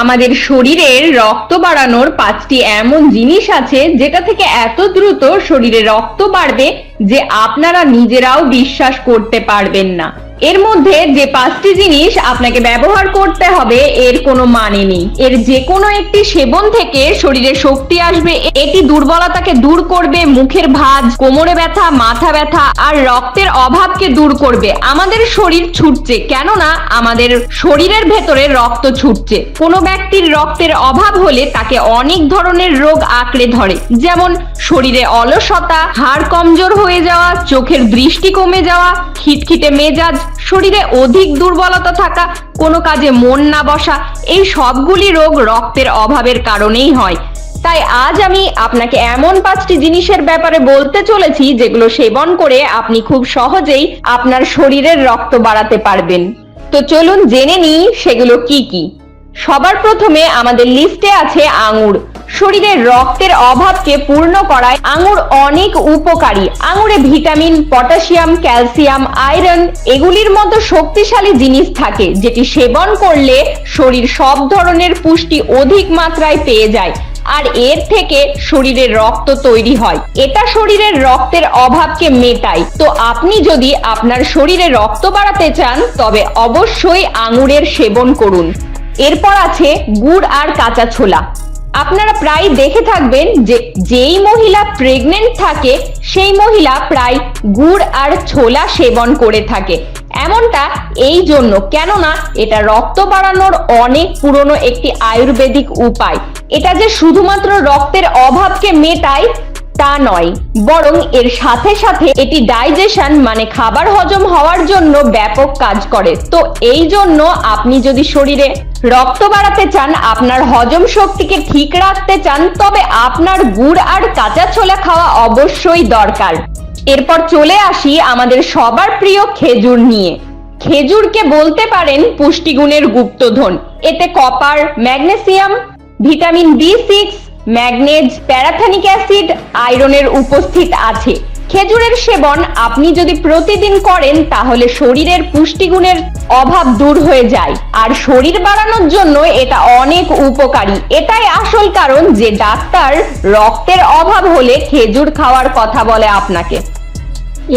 আমাদের শরীরের রক্ত বাড়ানোর 5টি এমন জিনিস আছে যেটা থেকে এত দ্রুত শরীরে রক্ত বাড়বে যে আপনারা নিজেরাও বিশ্বাস করতে পারবেন না। এর মধ্যে যে 5টি জিনিস আপনাকে ব্যবহার করতে হবে এর কোনো মানে নেই। এর যে কোনো একটি সেবন থেকে শরীরে শক্তি আসবে, এটি দুর্বলতাকে দূর করবে, মুখের ভাঁজ, কোমরে ব্যথা, মাথা ব্যথা আর রক্তের অভাবকে দূর করবে। আমাদের শরীর ছুটছে, কেননা আমাদের শরীরের ভেতরে রক্ত ছুটছে। কোনো ব্যক্তির রক্তের অভাব হলে তাকে অনেক ধরনের রোগ আঁকড়ে ধরে, যেমন শরীরে অলসতা, হাড় কমজোর হয়ে যাওয়া, চোখের দৃষ্টি কমে যাওয়া, খিটখিটে মেজাজ, শরীরে অধিক দুর্বলতা থাকা, কোনো কাজে মন না বসা। এই সবগুলি রোগ রক্তের অভাবের কারণেই হয়। তাই আজ আমি আপনাকে এমন 5টি জিনিসের ব্যাপারে বলতে চলেছি যেগুলো সেবন করে আপনি খুব সহজেই আপনার শরীরের রক্ত বাড়াতে পারবেন। তো চলুন জেনে নিই সেগুলো কি কি। সবার প্রথমে আমাদের লিস্টে আছে আঙুর। শরীরের রক্তের অভাবকে পূর্ণ করায় আঙুর অনেক উপকারী। আঙুরে ভিটামিন, পটাশিয়াম, ক্যালসিয়াম, আয়রন এগুলির মতো শক্তিশালী জিনিস থাকে, যেটি সেবন করলে শরীর সব ধরনের পুষ্টি অধিক মাত্রায় পেয়ে যায় আর এর থেকে শরীরের রক্ত তৈরি হয়। এটা শরীরের রক্তের অভাবকে মেটায়। তো আপনি যদি আপনার শরীরে রক্ত বাড়াতে চান তবে অবশ্যই আঙুরের সেবন করুন। এরপর আছে গুড় আর কাঁচা ছোলা। আপনারা প্রায় দেখে থাকবেন যে যেই মহিলা প্রেগনেন্ট থাকে সেই মহিলা প্রায় গুড় আর ছোলা সেবন করে থাকে। এমনটা এই জন্য, কেননা এটা রক্ত বাড়ানোর অনেক পুরনো একটি আয়ুর্বেদিক উপায়। এটা যে শুধুমাত্র রক্তের অভাবকে মেটায় তা নয়, বরং এর সাথে সাথে এটি ডাইজেশন মানে খাবার হজম হওয়ার জন্য ব্যাপক কাজ করে। তো এই জন্য আপনি যদি শরীরে রক্ত বাড়াতে চান, আপনার হজম শক্তিকে ঠিক রাখতে চান, তবে আপনার গুড় আর কাঁচা ছোলা খাওয়া অবশ্যই দরকার। এরপর চলে আসি আমাদের সবার প্রিয় খেজুর নিয়ে। খেজুরকে বলতে পারেন পুষ্টিগুণের গুপ্তধন। এতে copper, magnesium, vitamin B6, manganese, pantothenic acid, আয়রনের উপস্থিত আছে। খেজুরের সেবন আপনি যদি প্রতিদিন করেন তাহলে শরীরের পুষ্টিগুণের অভাব দূর হয়ে যায় আর শরীর বাড়ানোর জন্য এটা অনেক উপকারী। এটাই আসল কারণ যে ডাক্তার রক্তের অভাব হলে খেজুর খাওয়ার কথা বলে আপনাকে।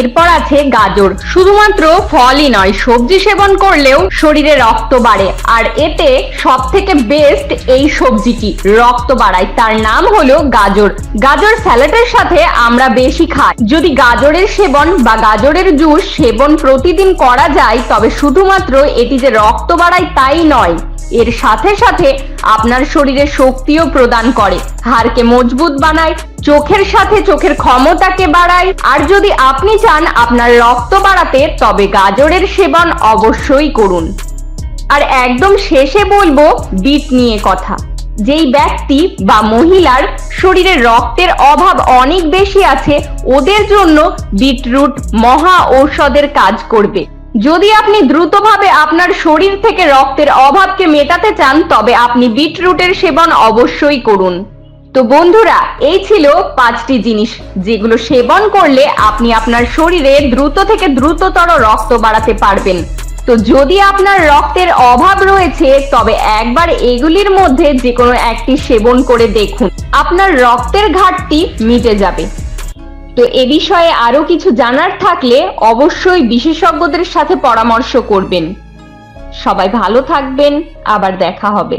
এরপর আছে গাজর। শুধুমাত্র ফলই নয়, সবজি সেবন করলেও শরীরে রক্ত বাড়ে আর এতে সব থেকে বেস্ট এই সবজিটি রক্ত বাড়ায়, তার নাম হলো গাজর। গাজর স্যালাডের সাথে আমরা বেশি খাই। যদি গাজরের সেবন বা গাজরের জুস সেবন প্রতিদিন করা যায় তবে শুধুমাত্র এটি যে রক্ত বাড়ায় তাই নয়, এর সাথে সাথে আপনার শরীরে শক্তিও প্রদান করে, হাড়কে মজবুত বানায়, চোখের সাথে চোখের ক্ষমতাকে বাড়ায়। আর যদি আপনি চান আপনার রক্ত বাড়াতে তবে গাজরের সেবন অবশ্যই করুন। আর একদম শেষে বলবো বিট নিয়ে কথা। যেই ব্যক্তি বা মহিলার শরীরে রক্তের অভাব অনেক বেশি আছে ওদের জন্য বিটরুট মহা ঔষধের কাজ করবে। যদি আপনি দ্রুতভাবে আপনার শরীর থেকে রক্তের অভাবকে মেটাতে চান তবে আপনি বিটরুটের সেবন অবশ্যই করুন। তো বন্ধুরা, এই ছিল 5টি জিনিস যেগুলো সেবন করলে আপনি আপনার শরীরে দ্রুত থেকে দ্রুততর রক্ত বাড়াতে পারবেন। তো যদি আপনার রক্তের অভাব রয়েছে তবে একবার এগুলির মধ্যে যে কোনো একটি সেবন করে দেখুন, আপনার রক্তের ঘাটতি মিটে যাবে। তো এ বিষয়ে আরো কিছু জানার থাকলে অবশ্যই বিশেষজ্ঞদের সাথে পরামর্শ করবেন। সবাই ভালো থাকবেন, আবার দেখা হবে।